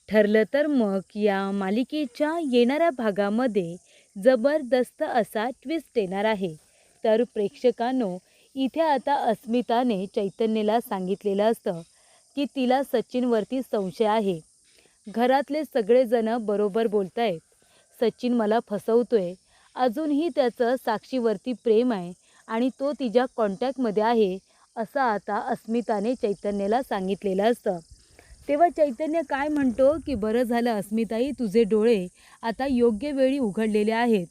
ठरलं तर मग या मालिकेच्या येणाऱ्या भागामध्ये जबरदस्त असा ट्विस्ट येणार आहे. तर प्रेक्षकांनो, इथे आता अस्मिताने चैतन्यला सांगितलेलं असतं की तिला सचिनवरती संशय आहे. घरातले सगळेजण बरोबर बोलतायत, सचिन मला फसवतोय. अजूनही त्याचं साक्षीवरती प्रेम आहे आणि तो तिच्या कॉन्टॅक्टमध्ये आहे, असं आता अस्मिताने चैतन्यला सांगितलेलं असतं. तेव्हा चैतन्य काय म्हणतो की बरं झालं अस्मिताई, तुझे डोळे आता योग्य वेळी उघडलेले आहेत.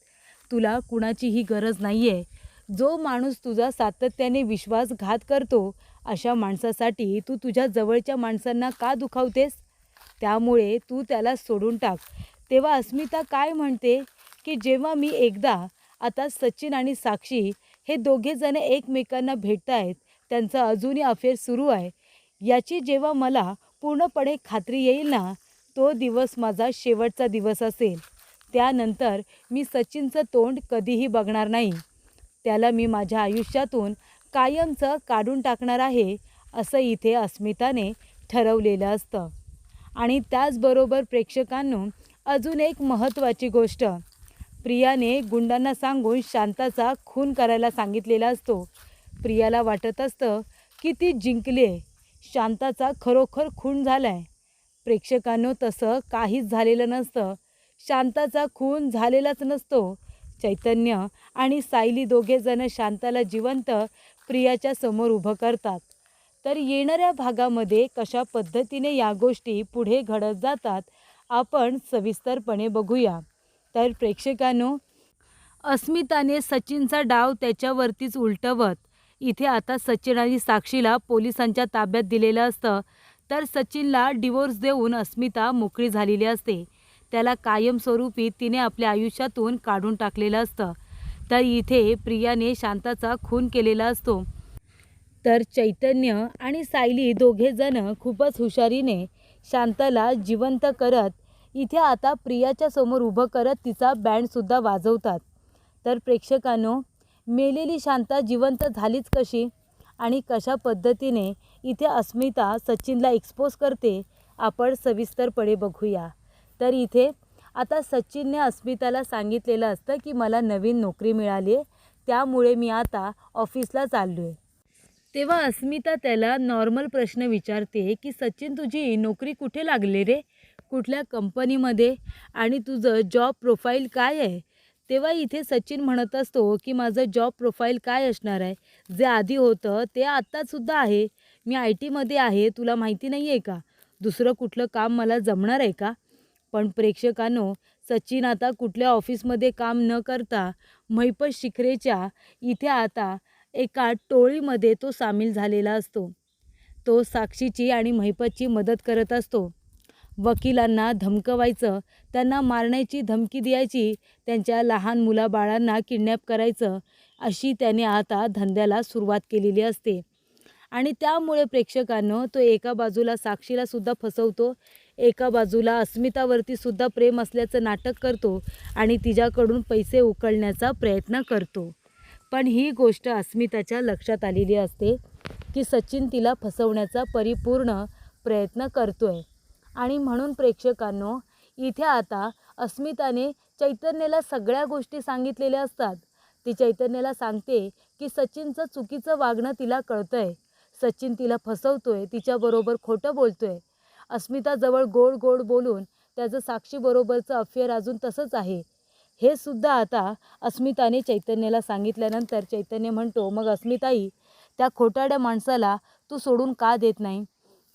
तुला कुणाचीही गरज नाही आहे. जो माणूस तुझा सातत्याने विश्वासघात करतो, अशा माणसासाठी तू तुझ्या जवळच्या माणसांना का दुखावतेस? त्यामुळे तू त्याला सोडून टाक. तेव्हा अस्मिता काय म्हणते की जेव्हा मी एकदा आता सचिन आणि साक्षी हे दोघेजण एकमेकांना भेटत आहेत, त्यांचं अजूनही अफेअर सुरू आहे, याची जेव्हा मला पूर्णपणे खात्री येईल ना, तो दिवस माझा शेवटचा दिवस असेल. त्यानंतर मी सचिनचं तोंड कधीही बघणार नाही. त्याला मी माझ्या आयुष्यातून कायमचं काढून टाकणार आहे, असं इथे अस्मिताने ठरवलेलं असतं. आणि त्याचबरोबर प्रेक्षकांनो, अजून एक महत्त्वाची गोष्ट, प्रियाने गुंडांना सांगून शांताचा खून करायला सांगितलेला असतो. प्रियाला वाटत असतं की ती जिंकली आहे, शांताचा खरोखर खून झाला आहे. प्रेक्षकांनो, तसं काहीच झालेलं नसतं. शांताचा खून झालेलाच नसतो. चैतन्य आणि सायली दोघेजण शांताला जिवंत प्रियाच्या समोर उभं करतात. तर येणाऱ्या भागामध्ये कशा पद्धतीने या गोष्टी पुढे घडत जातात, आपण सविस्तरपणे बघूया. तर प्रेक्षकांनो, अस्मिताने सचिनचा डाव त्याच्यावरतीच उलटवत इथे आता सचिन आणि साक्षीला पोलिसांच्या ताब्यात दिलेलं असतं. तर सचिनला डिवोर्स देऊन अस्मिता मोकळी झालेली असते. त्याला कायमस्वरूपी तिने आपल्या आयुष्यातून काढून टाकलेलं असतं. तर इथे प्रियाने शांताचा खून केलेला असतो. तर चैतन्य आणि सायली दोघेजण खूपच हुशारीने शांताला जिवंत करत इथे आता प्रियाच्या समोर उभं करत तिचा बँडसुद्धा वाजवतात. तर प्रेक्षकांनो, मेलेली शांता जिवंत झालीच कशी आणि कशा पद्धतीने इथे अस्मिता सचिनला एक्सपोज करते, आपण सविस्तरपणे बघूया. तर इथे आता सचिनने अस्मिताला सांगितलेलं असतं की मला नवीन नोकरी मिळाली आहे, त्यामुळे मी आता ऑफिसला चाललो आहे. तेव्हा अस्मिता त्याला नॉर्मल प्रश्न विचारते की सचिन, तुझी नोकरी कुठे लागली रे? कुठल्या कंपनीमध्ये? आणि तुझं जॉब प्रोफाईल काय आहे? तेव्हा इथे सचिन म्हणत असतो की माझं जॉब प्रोफाईल काय असणार आहे? जे आधी होतं ते आत्तासुद्धा आहे. मी IT मध्ये आहे. तुला माहिती नाही आहे का? दुसरं कुठलं काम मला जमणार आहे का? पण प्रेक्षकांनो, सचिन आता कुठल्या ऑफिसमध्ये काम न करता महिपत शिखरेच्या इथे आता एका टोळीमध्ये तो सामील झालेला असतो. तो साक्षीची आणि महिपतची मदत करत असतो. वकिलांना धमकवायचं, त्यांना मारण्याची धमकी द्यायची, त्यांच्या लहान मुलाबाळांना किडनॅप करायचं, अशी त्याने आता धंद्याला सुरुवात केलेली असते. आणि त्यामुळे प्रेक्षकांनो, तो एका बाजूला साक्षीलासुद्धा फसवतो, एका बाजूला अस्मितावरती सुद्धा प्रेम असल्याचं नाटक करतो आणि तिच्याकडून पैसे उकळण्याचा प्रयत्न करतो. पण ही गोष्ट अस्मिताच्या लक्षात आलेली असते की सचिन तिला फसवण्याचा परिपूर्ण प्रयत्न करतोय. आणि म्हणून प्रेक्षकांनो, इथे आता अस्मिताने चैतन्याला सगळ्या गोष्टी सांगितलेल्या असतात. ती चैतन्याला सांगते की सचिनचं चुकीचं वागणं तिला कळतंय. सचिन तिला फसवतोय, तिच्याबरोबर खोटं बोलतोय. अस्मिताजवळ गोड गोड बोलून त्याचं साक्षीबरोबरचं अफेअर अजून तसंच आहे, हे सुद्धा आता अस्मिताने चैतन्याला सांगितल्यानंतर चैतन्य म्हणतो, मग अस्मिताई, त्या खोटारड्या माणसाला तू सोडून का देत नाही?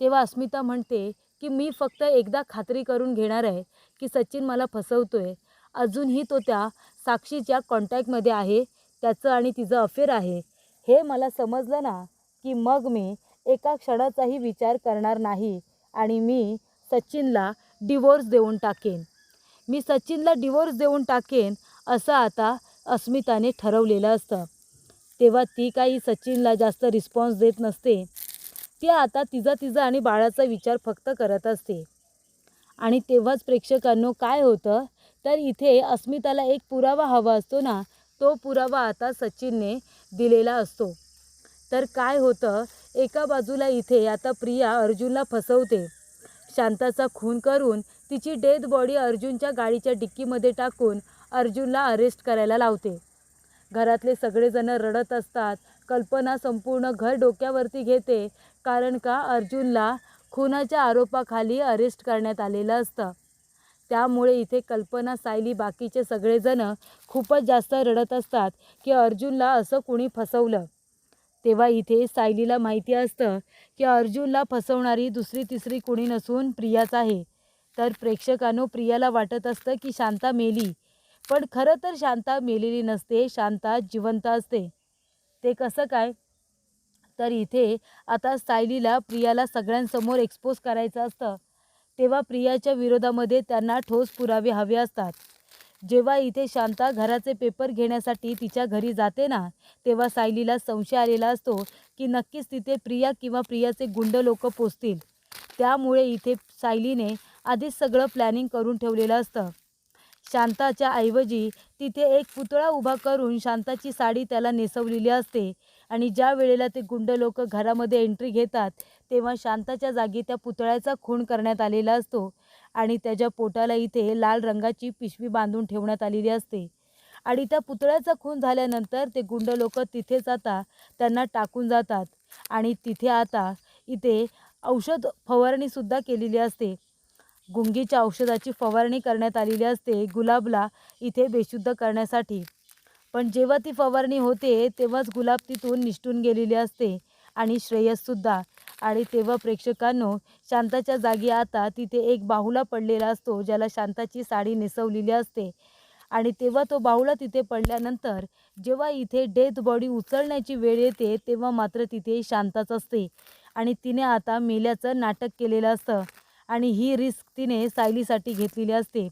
तेव्हा अस्मिता म्हणते की मी फक्त एकदा खात्री करून घेणार आहे की सचिन मला फसवतोय. अजूनही तो त्या साक्षीच्या कॉन्टॅक्टमध्ये आहे, त्याचं आणि तिचं अफेअर आहे. हे मला समजलं ना, की मग मी एका क्षणाचाही विचार करणार नाही आणि मी सचिनला डिवोर्स देऊन टाकेन. मी सचिनला डिवोर्स देऊन टाकेन, असं आता अस्मिताने ठरवलेलं असतं. तेव्हा ती काही सचिनला जास्त रिस्पॉन्स देत नसते. ती आता तिचा आणि बाळाचा विचार फक्त करत असते. आणि तेव्हाच प्रेक्षकांनो, काय होतं, तर इथे अस्मिताला एक पुरावा हवा असतो ना, तो पुरावा आता सचिनने दिलेला असतो. तर काय होतं, एका बाजूला इथे आता प्रिया अर्जुनला फसवते. शांताचा खून करून तिची डेड बॉडी अर्जुनच्या गाडीच्या डिक्कीमध्ये टाकून अर्जुनला अरेस्ट करायला लावते. घरातले सगळेजण रडत असतात. कल्पना संपूर्ण घर डोक्यावरती घेते, कारण का अर्जुनला खुनाच्या आरोपाखाली अरेस्ट करण्यात आलेलं असतं. त्यामुळे इथे कल्पना, सायली, बाकीचे सगळेजण खूपच जास्त रडत असतात की अर्जुनला असं कुणी फसवलं. तेव्हा इथे सायलीला माहिती असतं की अर्जुनला फसवणारी दुसरी तिसरी कुणी नसून प्रियाच आहे. तर प्रेक्षकांनो, प्रियाला वाटत असतं की शांता मेली, पण खरं तर शांता मेलेली नसते, शांता जिवंत असते. ते कसं काय? तर इथे आता सायलीला प्रियाला सगळ्यांसमोर एक्सपोज करायचं असतं. तेव्हा प्रियाच्या विरोधामध्ये त्यांना ठोस पुरावे हवे असतात. जेव्हा इथे शांता घराचे पेपर घेण्यासाठी तिच्या घरी जाते ना, तेव्हा सायलीला संशय आलेला असतो की नक्कीच तिथे प्रिया किंवा प्रियाचे गुंड लोक पोचतील. त्यामुळे इथे सायलीने आधीच सगळं प्लॅनिंग करून ठेवलेलं असतं. शांताच्या ऐवजी तिथे एक पुतळा उभा करून शांताची साडी त्याला नेसवलेली असते आणि ज्या वेळेला ते गुंड लोक घरामध्ये एंट्री घेतात तेव्हा शांताच्या जागी त्या पुतळ्याचा खून करण्यात आलेला असतो आणि त्याच्या पोटाला इथे लाल रंगाची पिशवी बांधून ठेवण्यात आलेली असते. आणि त्या पुतळ्याचा खून झाल्यानंतर ते गुंड लोक तिथेच आता त्यांना टाकून जातात आणि तिथे आता इथे औषध फवारणीसुद्धा केलेली असते. गुंगीच्या औषधाची फवारणी करण्यात आलेली असते गुलाबला इथे बेशुद्ध करण्यासाठी. पण जेव्हा ती फवारणी होते तेव्हाच गुलाब तिथून निसटून गेलेली असते आणि श्रेयससुद्धा. आणि तेव्हा प्रेक्षकांनो, शांताच्या जागी आता तिथे एक बाहुला पडलेला असतो ज्याला शांताची साडी नेसवलेली असते. आणि तेव्हा तो बाहुला तिथे पडल्यानंतर जेव्हा इथे डेथ बॉडी उचलण्याची वेळ येते तेव्हा मात्र तिथे शांताच असते आणि तिने आता मेल्याचं नाटक केलेलं असतं. आणि ही रिस्क तिने सायलीसाठी घेतलेली असते,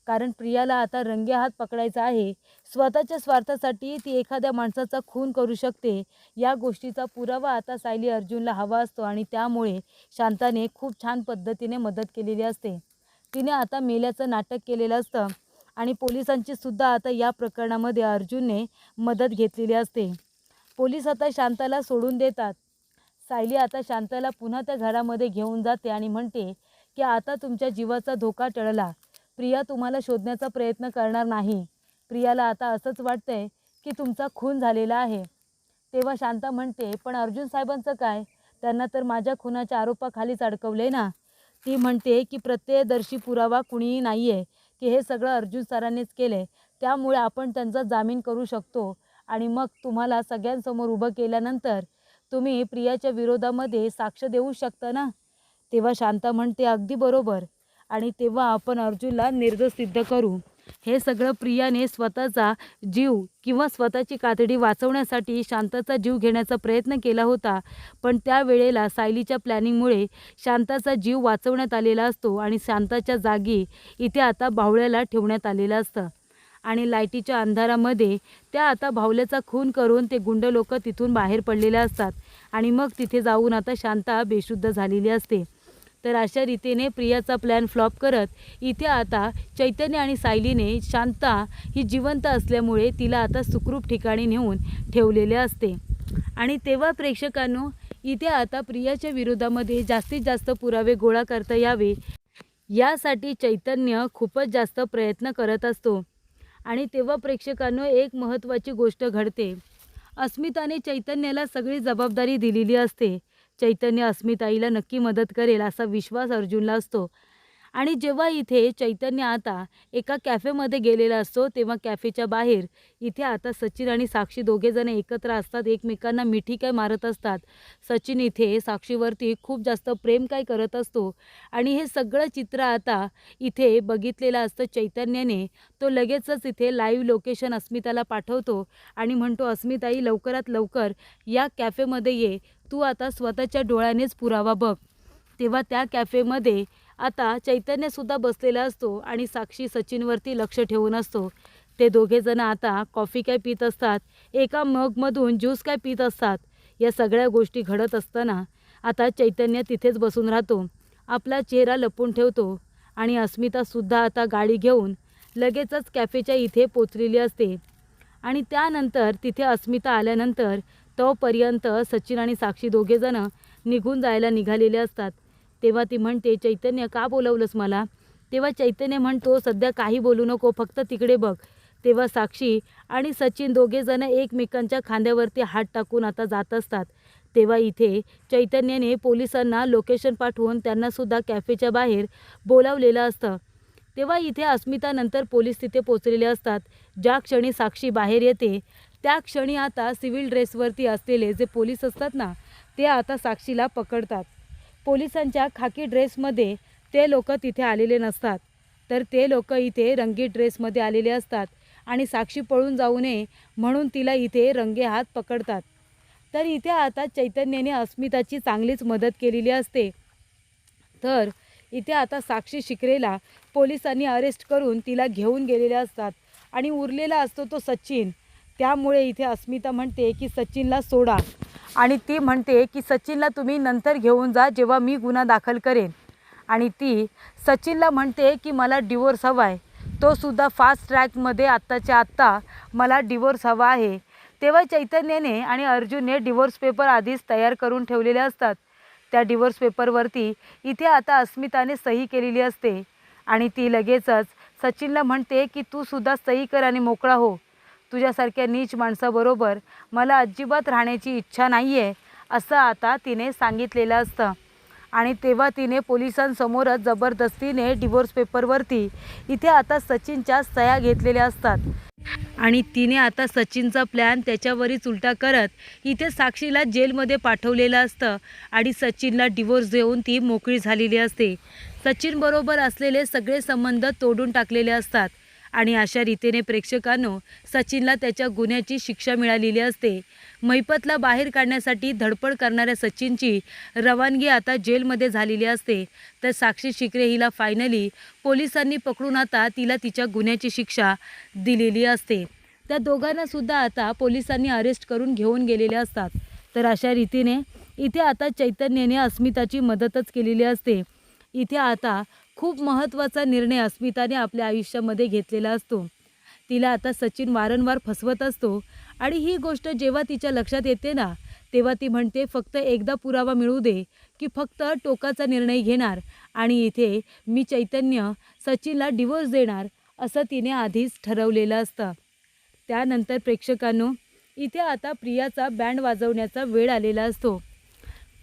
कारण प्रियाला आता रंगेहात पकडायचा आहे. स्वतःच्या स्वार्थासाठी ती एखाद्या माणसाचा खून करू शकते, या गोष्टीचा पुरावा आता सायली अर्जुनला हवा असतो आणि त्यामुळे शांताने खूप छान पद्धतीने मदत केलेली असते. तिने आता मेल्याचं नाटक केलेलं असतं आणि पोलिसांची सुद्धा आता या प्रकरणामध्ये अर्जुनने मदत घेतलेली असते. पोलीस आता शांताला सोडून देतात. सायली आता शांताला पुन्हा त्या घरामध्ये घेऊन जाते आणि म्हणते की आता तुमच्या जीवाचा धोका टळला. प्रिया तुम्हाला शोधण्याचा प्रयत्न करणार नाही. प्रियाला आता असंच वाटतंय की तुमचा खून झालेला आहे. तेव्हा शांता म्हणते, पण अर्जुन साहेबांचं काय? त्यांना तर माझ्या खुनाच्या आरोपाखालीच अडकवले ना. ती म्हणते की प्रत्यक्षदर्शी पुरावा कुणीही नाही आहे की हे सगळं अर्जुन सरांनीच केले, त्यामुळे आपण त्यांचा जामीन करू शकतो आणि मग तुम्हाला सगळ्यांसमोर उभं केल्यानंतर तुम्ही प्रियाच्या विरोधामध्ये साक्ष देऊ शकता ना. तेव्हा शांता म्हणते, अगदी बरोबर, आणि तेव्हा आपण अर्जुनला निर्दोष सिद्ध करू. हे सगळं प्रियाने स्वतःचा जीव किंवा स्वतःची कातडी वाचवण्यासाठी शांताचा जीव घेण्याचा प्रयत्न केला होता, पण त्यावेळेला सायलीच्या प्लॅनिंगमुळे शांताचा जीव वाचवण्यात आलेला असतो आणि शांताच्या जागी इथे आता बाहुल्याला ठेवण्यात आलेलं असतं. आणि लाईटीच्या अंधारामध्ये त्या आता बाहुल्याचा खून करून ते गुंड लोक तिथून बाहेर पडलेले असतात आणि मग तिथे जाऊन आता शांता बेशुद्ध झालेली असते. तर अशा रीतीने प्रियाचा प्लॅन फ्लॉप करत इथे आता चैतन्य आणि सायलीने शांता ही जिवंत असल्यामुळे तिला आता सुखरूप ठिकाणी नेऊन ठेवलेले असते. आणि तेव्हा प्रेक्षकांनो, इथे आता प्रियाच्या विरोधामध्ये जास्तीत जास्त पुरावे गोळा करता यावे यासाठी चैतन्य खूपच जास्त प्रयत्न करत असतो. आणि तेव्हा प्रेक्षकांनो, एक महत्त्वाची गोष्ट घडते. अस्मिताने चैतन्याला सगळी जबाबदारी दिलेली असते. चैतन्य अस्मिताईला नक्की मदत करेल असा विश्वास अर्जुनला असतो. आणि जेव्हा इथे चैतन्य आता एका कॅफेमध्ये गेलेला असतो तेव्हा कॅफेच्या बाहेर इथे आता सचिन आणि साक्षी दोघेजण एकत्र असतात, एकमेकांना मिठी काय मारत असतात. सचिन इथे साक्षीवरती खूप जास्त प्रेम काय करत असतो आणि हे सगळं चित्र आता इथे बघितलेलं असतं चैतन्याने. तो लगेचच इथे लाईव्ह लोकेशन अस्मिताला पाठवतो आणि म्हणतो, अस्मिताई लवकरात लवकर या कॅफेमध्ये ये, तू आता स्वतःच्या डोळ्यानेच पुरावा बघ. तेव्हा त्या कॅफेमध्ये आता चैतन्यसुद्धा बसलेला असतो आणि साक्षी सचिनवरती लक्ष ठेवून असतो. ते दोघेजण आता कॉफी काय पित असतात, एका मगमधून ज्यूस काय पित असतात. या सगळ्या गोष्टी घडत असताना आता चैतन्य तिथेच बसून राहतो, आपला चेहरा लपवून ठेवतो आणि अस्मितासुद्धा आता गाडी घेऊन लगेचच कॅफेच्या इथे पोचलेली असते. आणि त्यानंतर तिथे अस्मिता आल्यानंतर तोपर्यंत सचिन आणि साक्षी दोघेजण निघून जायला निघालेले असतात. तेव्हा ती म्हणते, चैतन्य का बोलवलंस मला? तेव्हा चैतन्य म्हणतो, सध्या काही बोलू नको, फक्त तिकडे बघ. तेव्हा साक्षी आणि सचिन दोघेजण एकमेकांच्या खांद्यावरती हात टाकून आता जात असतात. तेव्हा इथे चैतन्याने पोलिसांना लोकेशन पाठवून त्यांनासुद्धा कॅफेच्या बाहेर बोलावलेलं असतं. तेव्हा इथे अस्मिता नंतर पोलीस तिथे पोचलेले असतात. ज्या क्षणी साक्षी बाहेर येते त्या क्षणी आता सिव्हिल ड्रेसवरती असलेले जे पोलीस असतात ना, ते आता साक्षीला पकडतात. पोलिसांच्या खाकी ड्रेसमध्ये ते लोक तिथे आलेले नसतात, तर ते लोक इथे रंगीत ड्रेसमध्ये आलेले असतात आणि साक्षी पळून जाऊ नये म्हणून तिला इथे रंगेहात पकडतात. तर इथे आता चैतन्याने अस्मिताची चांगलीच मदत केलेली असते. तर इथे आता साक्षी शिकरेला पोलिसांनी अरेस्ट करून तिला घेऊन गेलेले असतात आणि उरलेला असतो तो सचिन. त्यामुळे इथे अस्मिता म्हणते की सचिनला सोडा आणि ती म्हणते की सचिनला तुम्ही नंतर घेऊन जा जेव्हा मी गुन्हा दाखल करेन. आणि ती सचिनला म्हणते की मला डिवोर्स हवा आहे, तो सुद्धा फास्ट ट्रॅकमध्ये आत्ताच्या आत्ता मला डिवोर्स हवा आहे. तेव्हा चैतन्याने आणि अर्जुनने डिवोर्स पेपर आधीच तयार करून ठेवलेले असतात. त्या डिवोर्स पेपरवरती इथे आता अस्मिताने सही केलेली असते आणि ती लगेचच सचिनला म्हणते की तू सुद्धा सही कर आणि मोकळा हो. तुझ्यासारख्या नीच माणसाबरोबर मला अजिबात राहण्याची इच्छा नाही आहे, असं आता तिने सांगितलेलं असतं. आणि तेव्हा तिने पोलिसांसमोरच जबरदस्तीने डिवोर्स पेपरवरती इथे आता सचिनच्या सह्या घेतलेल्या असतात. आणि तिने आता सचिनचा प्लॅन त्याच्यावरच उलटा करत इथे साक्षीला जेलमध्ये पाठवलेलं असतं आणि सचिनला डिवोर्स देऊन ती मोकळी झालेली असते. सचिनबरोबर असलेले सगळे संबंध तोडून टाकलेले असतात आणि अशा रीतीने प्रेक्षकांनो सचिनला त्याच्या गुन्ह्याची शिक्षा मिळालेली असते. महिपतला बाहेर काढण्यासाठी धडपड करणाऱ्या सचिनची रवानगी आता जेलमध्ये झालेली असते. तर साक्षी शिकरे हिला फायनली पोलिसांनी पकडून आता तिला तिच्या गुन्ह्याची शिक्षा दिलेली असते. त्या दोघांनासुद्धा आता पोलिसांनी अरेस्ट करून घेऊन गेलेले असतात. तर अशा रीतीने इथे आता चैतन्याने अस्मिताची मदतच केलेली असते. इथे आता खूप महत्त्वाचा निर्णय अस्मिताने आपल्या आयुष्यामध्ये घेतलेला असतो. तिला आता सचिन वारंवार फसवत असतो आणि ही गोष्ट जेव्हा तिच्या लक्षात येते ना, तेव्हा ती म्हणते फक्त एकदा पुरावा मिळू दे की फक्त टोकाचा निर्णय घेणार आणि इथे मी चैतन्य सचिनला डिवोर्स देणार असं तिने आधीच ठरवलेलं असतं. त्यानंतर प्रेक्षकांनो इथे आता प्रियाचा बँड वाजवण्याचा वेळ आलेला असतो.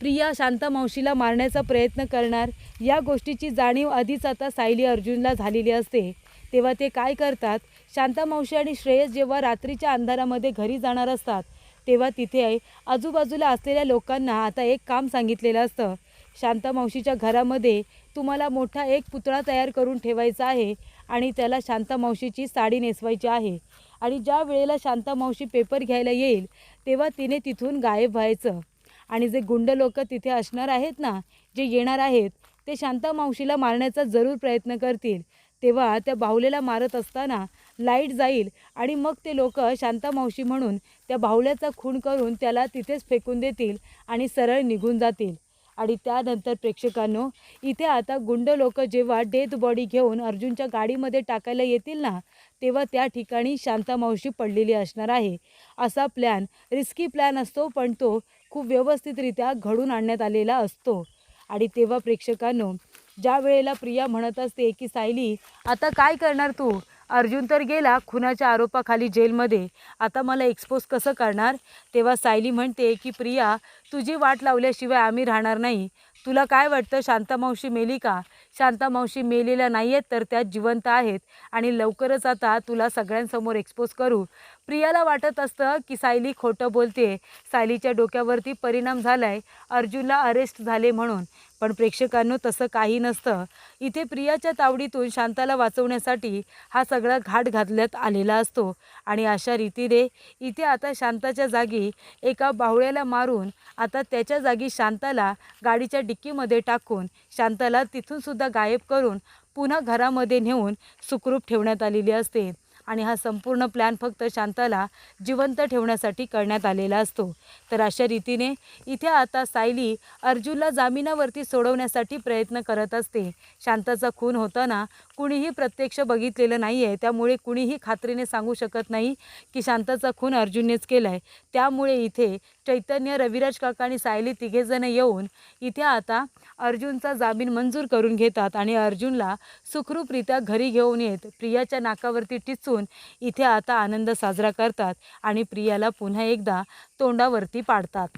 प्रिया शांता मावशीला मारण्याचा प्रयत्न करणार या गोष्टीची जाणीव आधीच आता सायली अर्जुनला झालेली असते. तेव्हा ते काय करतात, शांता मावशी आणि श्रेयस जेव्हा रात्रीच्या अंधारामध्ये घरी जाणार असतात तेव्हा तिथे आजूबाजूला असलेल्या लोकांना आता एक काम सांगितलेलं असतं. शांता मावशीच्या घरामध्ये तुम्हाला मोठा एक पुतळा तयार करून ठेवायचा आहे आणि त्याला शांता मावशीची साडी नेसवायची आहे आणि ज्या वेळेला शांता मावशी पेपर घ्यायला येईल तेव्हा तिने तिथून गायब व्हायचं आणि जे गुंड लोक तिथे असणार आहेत ना, जे येणार आहेत ते शांता मावशीला मारण्याचा जरूर प्रयत्न करतील. तेव्हा त्या बाहुल्याला मारत असताना लाईट जाईल आणि मग ते लोक शांता मावशी म्हणून त्या बाहुल्याचा खून करून त्याला तिथेच फेकून देतील आणि सरळ निघून जातील. आणि त्यानंतर प्रेक्षकांनो इथे आता गुंड लोक जेव्हा डेथ बॉडी घेऊन अर्जुनच्या गाडीमध्ये टाकायला येतील ना, तेव्हा त्या ठिकाणी शांता मावशी पडलेली असणार आहे. असा प्लॅन रिस्की प्लॅन असतो, पण तो खूप व्यवस्थितरित्या घडून आणण्यात आलेला असतो. आणि तेव्हा प्रेक्षकांनो ज्या वेळेला प्रिया म्हणत असते की सायली आता काय करणार तू, अर्जुन तर गेला खुनाच्या आरोपाखाली जेलमध्ये, आता मला एक्सपोज कसं करणार. तेव्हा सायली म्हणते की प्रिया तुझी वाट लावल्याशिवाय आम्ही राहणार नाही. तुला काय वाटतं शांता मावशी मेली का? शांता मावशी मेलेल्या नाही आहेत तर त्या जिवंत आहेत आणि लवकरच आता तुला सगळ्यांसमोर एक्सपोज करू. प्रियाला वाटत असतं की सायली खोटं बोलते, सायलीच्या डोक्यावरती परिणाम झाला आहे, अर्जुनला अरेस्ट झाले म्हणून. पण प्रेक्षकांनो तसं काही नसतं. इथे प्रियाच्या तावडीतून शांताला वाचवण्यासाठी हा सगळा घाट घातल्यात आलेला असतो आणि अशा रीतीने इथे आता शांताच्या जागी एका बाहुळ्याला मारून आता त्याच्या जागी शांताला गाडीच्या डिक्कीमध्ये टाकून शांताला तिथूनसुद्धा गायब करून पुन्हा घरामध्ये नेऊन सुखरूप ठेवण्यात आलेली असते. आणि हा संपूर्ण प्लॅन फक्त शांताला जिवंत ठेवण्यासाठी करण्यात आलेला असतो. तर अशा रीतीने इथे आता सायली अर्जुनला जामिनावरती सोडवण्यासाठी प्रयत्न करत असते. शांताचा खून होताना कुणीही प्रत्यक्ष बघितलेलं नाही आहे, त्यामुळे कुणीही खात्रीने सांगू शकत नाही की शांताचा खून अर्जुननेच केला आहे. त्यामुळे इथे चैतन्य, रविराज काका आणि सायली तिघेजण येऊन इथे आता अर्जुनचा जामीन मंजूर करून घेतात आणि अर्जुनला सुखरूपरित्या घरी घेऊन येत प्रियाच्या नाकावरती टिचून इथे आता आनंद साजरा करतात आणि प्रियाला पुन्हा एकदा तोंडावरती पाडतात.